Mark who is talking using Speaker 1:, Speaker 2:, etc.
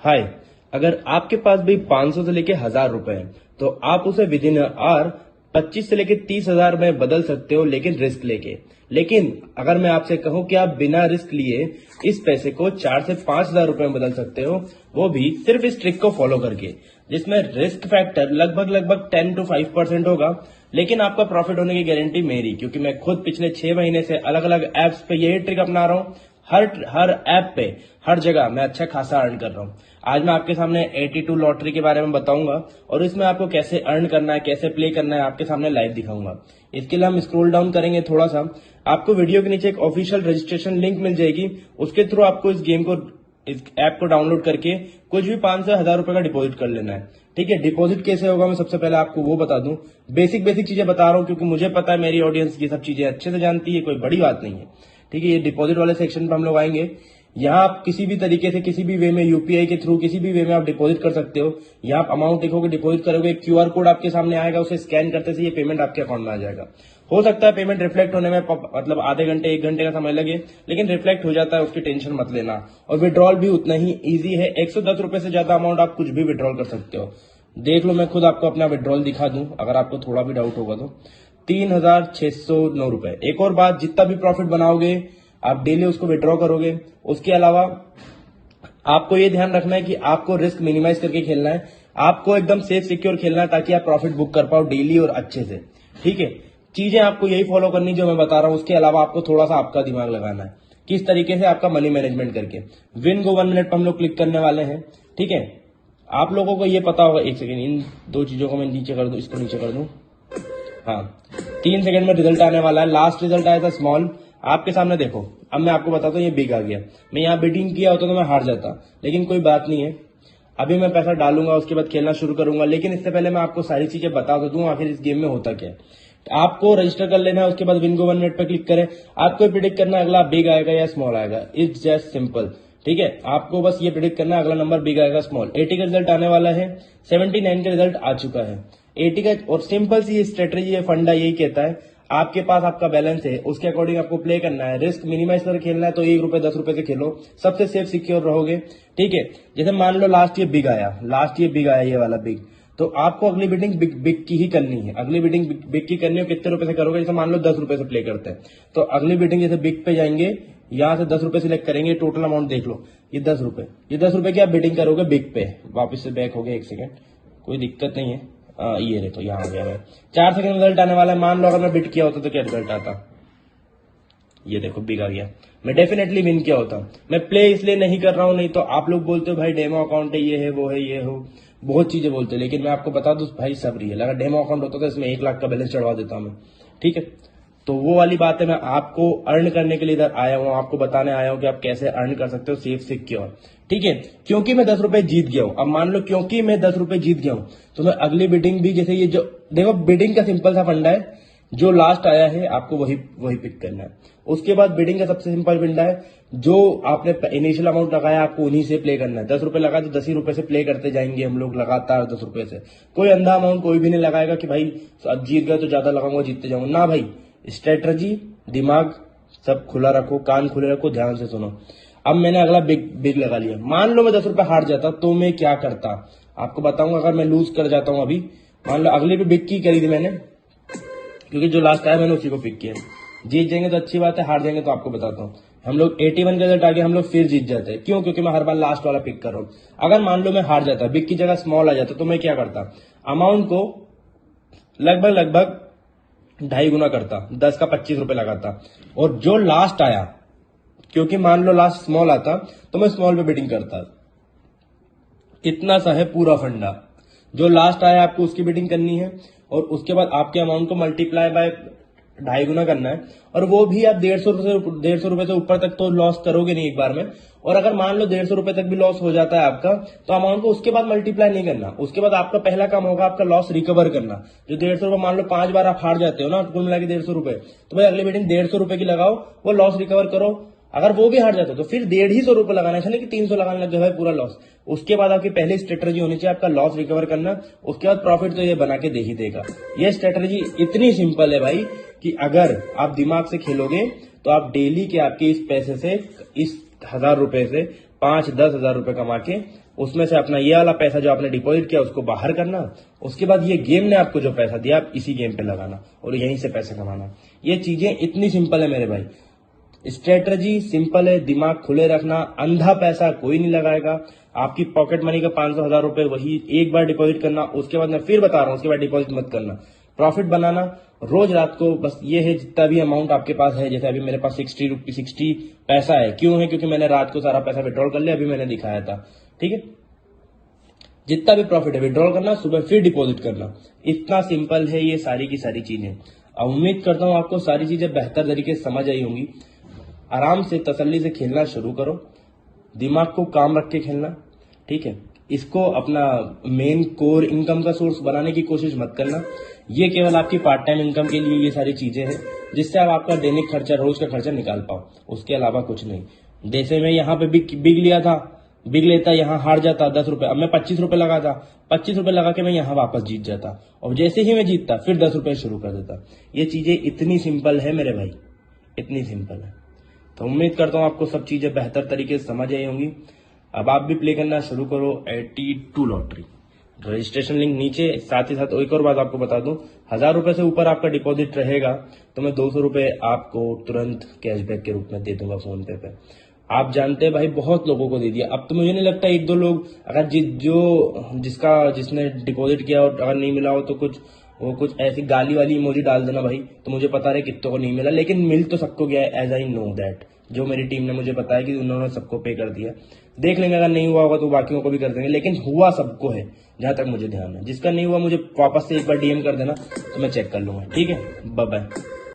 Speaker 1: हाय, अगर आपके पास भी 500 से लेके 1000 रुपए है तो आप उसे विद इन आवर 25 से लेके 30,000 में बदल सकते हो, लेकिन रिस्क लेके। लेकिन अगर मैं आपसे कहूं कि आप बिना रिस्क लिए इस पैसे को 4 से 5,000 रुपए में बदल सकते हो, वो भी सिर्फ इस ट्रिक को फॉलो करके, जिसमें रिस्क फैक्टर लगभग 10 to 5% होगा, लेकिन आपका प्रॉफिट होने की गारंटी मेरी, क्योंकि मैं खुद पिछले 6 महीने से अलग अलग एप्स पे यही ट्रिक अपना रहा हूं। हर ऐप पे, हर जगह मैं अच्छा खासा अर्न कर रहा हूं। आज मैं आपके सामने 82 लॉटरी के बारे में बताऊंगा और इसमें आपको कैसे अर्न करना है, कैसे प्ले करना है, आपके सामने लाइव दिखाऊंगा। इसके लिए हम स्क्रॉल डाउन करेंगे थोड़ा सा, आपको वीडियो के नीचे एक ऑफिशियल रजिस्ट्रेशन लिंक मिल जाएगी। उसके थ्रू आपको इस ऐप को डाउनलोड करके कुछ भी 500 से 1000 रुपए का डिपॉजिट कर लेना है। ठीक है, डिपॉजिट कैसे होगा मैं सबसे पहले आपको वो बता दूं। बेसिक चीजें बता रहा हूं क्योंकि मुझे पता है मेरी ऑडियंस ये सब चीजें अच्छे से जानती है, कोई बड़ी बात नहीं है। ठीक है, ये डिपॉजिट वाले सेक्शन पर हम लोग आएंगे। यहाँ आप किसी भी तरीके से, किसी भी वे में, यूपीआई के थ्रू, किसी भी वे में आप डिपॉजिट कर सकते हो। यहाँ आप अमाउंट देखोगे, डिपॉजिट करोगे, क्यूआर कोड आपके सामने आएगा, उसे स्कैन करते से ये पेमेंट आपके अकाउंट में आ जाएगा। हो सकता है पेमेंट रिफ्लेक्ट होने में मतलब आधे घंटे 1 घंटे का समय लगे, लेकिन रिफ्लेक्ट हो जाता है, उसकी टेंशन मत लेना। और विड्रॉल भी उतना ही ईजी है, 110 रुपए से ज्यादा अमाउंट आप कुछ भी विड्रॉल कर सकते हो। देख लो, मैं खुद आपको अपना विड्रॉल दिखा दूं अगर आपको थोड़ा भी डाउट होगा तो। 3,609 रुपए। एक और बात, जितना भी प्रॉफिट बनाओगे आप डेली उसको विड्रॉ करोगे। उसके अलावा आपको ये ध्यान रखना है कि आपको रिस्क मिनिमाइज करके खेलना है, आपको एकदम सेफ सिक्योर खेलना है ताकि आप प्रॉफिट बुक कर पाओ डेली और अच्छे से। ठीक है, चीजें आपको यही फॉलो करनी जो मैं बता रहा हूं। उसके अलावा आपको थोड़ा सा आपका दिमाग लगाना है, किस तरीके से आपका मनी मैनेजमेंट करके। विन गो 1 मिनट पर हम लोग क्लिक करने वाले हैं। ठीक है, आप लोगों को ये पता होगा, 1 सेकेंड, इन 2 चीजों को मैं नीचे कर दूं, इसको नीचे कर दूं। हाँ, 3 सेकंड में रिजल्ट आने वाला है। लास्ट रिजल्ट आया था स्मॉल, आपके सामने देखो। अब मैं आपको बताता हूँ, ये बिग आ गया। मैं यहाँ बिडिंग किया होता तो मैं हार जाता, लेकिन कोई बात नहीं है। अभी मैं पैसा डालूंगा, उसके बाद खेलना शुरू करूंगा, लेकिन इससे पहले मैं आपको सारी चीजें बता तो दूं आखिर इस गेम में होता क्या है। आपको रजिस्टर कर लेना है, उसके बाद विन गो 1 मिनट पर क्लिक करें। आपको प्रिडिक्ट करना है अगला बिग आएगा या स्मॉल आएगा, इट्स जस्ट सिंपल। ठीक है, आपको बस ये प्रिडिक्ट करना है अगला नंबर बिग आएगा स्मॉल। 80 का रिजल्ट आने वाला है, 79 का रिजल्ट आ चुका है। 80 का, और सिंपल सी स्ट्रेटेजी है, फंडा यही कहता है, आपके पास आपका बैलेंस है, उसके अकॉर्डिंग आपको प्ले करना है। रिस्क मिनिमाइज कर खेलना है तो 1 रुपए 10 रुपए से खेलो, सबसे सेफ सिक्योर रहोगे। ठीक है, जैसे मान लो लास्ट ये बिग आया, ये वाला बिग, तो आपको अगली बिडिंग बिग की ही करनी है। अगली बिडिंग बिग की करनी है, कितने रुपए से करोगे? जैसे मान लो 10 रुपए से प्ले करते हैं, तो अगली बिडिंग जैसे बिग पे जाएंगे, यहां से 10 रुपए सिलेक्ट करेंगे, टोटल अमाउंट देख लो, ये 10 रुपए, ये 10 रुपए की आप बिडिंग करोगे बिग पे। वापस से बैक हो गया, 1 सेकेंड, कोई दिक्कत नहीं है। ये देखो यहाँ आ गया मैं, 4 सेकंड रिजल्ट आने वाला है। मान लो अगर मैं बिट किया होता तो क्या रिजल्ट आता, ये देखो बिग आ गया। मैं डेफिनेटली विन किया होता। मैं प्ले इसलिए नहीं कर रहा हूं, नहीं तो आप लोग बोलते हो भाई डेमो अकाउंट है, ये है, वो है, ये हो, बहुत चीजें बोलते हैं, लेकिन मैं आपको बता दूं भाई सब रियल। अगर डेमो अकाउंट होता तो इसमें 1 लाख का बैलेंस चढ़वा देता मैं। ठीक है, तो वो वाली बात है, मैं आपको अर्न करने के लिए इधर आया हूं, आपको बताने आया हूं कि आप कैसे अर्न कर सकते हो सेफ सिक्योर। ठीक है, क्योंकि मैं 10 रुपए जीत गया हूं। अब मान लो क्योंकि मैं 10 रुपए जीत गया हूं तो मैं अगली बिडिंग भी, जैसे ये जो देखो, बिडिंग का सिंपल सा फंडा है, जो लास्ट आया है आपको वही पिक करना है। उसके बाद बिडिंग का सबसे सिंपल फंडा है, जो आपने इनिशियल अमाउंट लगाया आपको उन्हीं से प्ले करना है। 10 रुपए लगा तो 10 ही रुपए से प्ले करते जाएंगे हम लोग लगातार 10 रुपए से। कोई अंधा अमाउंट कोई भी नहीं लगाएगा कि भाई अब जीत गया तो ज्यादा लगाऊंगा, जीतते जाऊंगा ना भाई। स्ट्रेटजी, दिमाग सब खुला रखो, कान खुले रखो, ध्यान से सुनो। अब मैंने अगला बिग लगा लिया। मान लो मैं 10 रुपए हार जाता तो मैं क्या करता, आपको बताऊंगा। अगर मैं लूज कर जाता हूं, अभी मान लो अगली भी बिग की करी थी मैंने, क्योंकि जो लास्ट आया मैंने उसी को पिक किया। जीत जाएंगे तो अच्छी बात है, हार जाएंगे तो आपको बताता हूँ। हम लोग 81 का रिजल्ट आ गया, हम लोग फिर जीत जाते हैं। क्यों? क्योंकि मैं हर बार लास्ट वाला पिक कर रहा हूँ। अगर मान लो मैं हार जाता, बिग की जगह स्मॉल आ जाता, तो मैं क्या करता, अमाउंट को लगभग 2.5 गुना करता, 10 का 25 रुपए लगाता, और जो लास्ट आया, क्योंकि मान लो लास्ट स्मॉल आता तो मैं स्मॉल पे बिडिंग करता। इतना सा है पूरा फंडा। जो लास्ट आया आपको उसकी बिडिंग करनी है, और उसके बाद आपके अमाउंट को मल्टीप्लाई बाय 2.5 गुना करना है, और वो भी आप 150 रुपए से ऊपर तक तो लॉस करोगे नहीं एक बार में। और अगर मान लो 150 रुपए तक भी लॉस हो जाता है आपका, तो अमाउंट को उसके बाद मल्टीप्लाई नहीं करना। उसके बाद आपका पहला काम होगा आपका लॉस रिकवर करना। जो 150 रुपए, मान लो 5 बार आप हार जाते हो ना, कुल मिला के 150 रुपए, तो भाई अगली बिडिंग 150 रुपए की लगाओ, वो लॉस रिकवर करो। अगर वो भी हार जाता तो फिर 150 रुपए लगाना है, कि 300 लगाने लग गए भाई पूरा लॉस। उसके बाद आपकी पहली स्ट्रेटजी होनी चाहिए आपका लॉस रिकवर करना, उसके बाद प्रॉफिट तो ये बना के दे ही देगा। ये स्ट्रेटजी इतनी सिंपल है भाई कि अगर आप दिमाग से खेलोगे तो आप डेली के आपके इस पैसे से, इस 1000 रुपए से 5-10 हजार रुपए कमा के उसमें से अपना ये वाला पैसा जो आपने डिपॉजिट किया उसको बाहर करना। उसके बाद ये गेम ने आपको जो पैसा दिया आप इसी गेम पे लगाना और यहीं से पैसे कमाना। ये चीजें इतनी सिंपल है मेरे भाई। स्ट्रेटजी सिंपल है, दिमाग खुले रखना। अंधा पैसा कोई नहीं लगाएगा। आपकी पॉकेट मनी का 500-1000 रुपए वही एक बार डिपॉजिट करना, उसके बाद मैं फिर बता रहा हूं उसके बाद डिपॉजिट मत करना। प्रॉफिट बनाना रोज रात को, बस ये है जितना भी अमाउंट आपके पास है। जैसे अभी मेरे पास 60 पैसा है, क्यों है? क्योंकि मैंने रात को सारा पैसा विड्रॉल कर लिया, अभी मैंने दिखाया था। ठीक है, जितना भी प्रॉफिट है विड्रॉल करना, सुबह फिर डिपॉजिट करना। इतना सिंपल है ये सारी की सारी चीजें। उम्मीद करता हूं आपको सारी चीजें बेहतर तरीके से समझ आई होंगी। आराम से तसल्ली से खेलना शुरू करो, दिमाग को काम रख के खेलना। ठीक है, इसको अपना मेन कोर इनकम का सोर्स बनाने की कोशिश मत करना। ये केवल आपकी पार्ट टाइम इनकम के लिए ये सारी चीजें हैं, जिससे आप आपका दैनिक खर्चा, रोज का खर्चा निकाल पाओ, उसके अलावा कुछ नहीं। जैसे मैं यहाँ पे बिग लिया था, बिग लेता, यहाँ हार जाता 10 रुपए, अब मैं 25 रुपए लगा था, 25 रुपए लगा के मैं यहाँ वापस जीत जाता, और जैसे ही मैं जीतता फिर 10 रुपए शुरू कर देता। ये चीजें इतनी सिंपल है मेरे भाई, इतनी सिंपल है। तो उम्मीद करता हूं आपको सब चीजें बेहतर तरीके से समझ आई होंगी। अब आप भी प्ले करना शुरू करो 82 लॉटरी। रजिस्ट्रेशन लिंक नीचे। साथ ही साथ एक और बात आपको बता दूं, 1000 रुपए से ऊपर आपका डिपॉजिट रहेगा तो मैं 200 रुपए आपको तुरंत कैशबैक के रूप में दे दूंगा फोन पे। आप जानते हैं भाई, बहुत लोगों को दे दिया। अब तो मुझे नहीं लगता 1-2 लोग, अगर जिसने डिपॉजिट किया और अगर नहीं मिला हो तो कुछ ऐसी गाली वाली इमोजी डाल देना भाई, तो मुझे पता रहे कितनों को नहीं मिला, लेकिन मिल तो सबको गया है। एज आई नो दैट, जो मेरी टीम ने मुझे बताया कि उन्होंने सबको पे कर दिया। देख लेंगे, अगर नहीं हुआ होगा तो बाकियों को भी कर देंगे, लेकिन हुआ सबको है जहां तक मुझे ध्यान है। जिसका नहीं हुआ मुझे वापस से एक बार डीएम कर देना तो मैं चेक कर लूंगा। ठीक है, बाय बाय।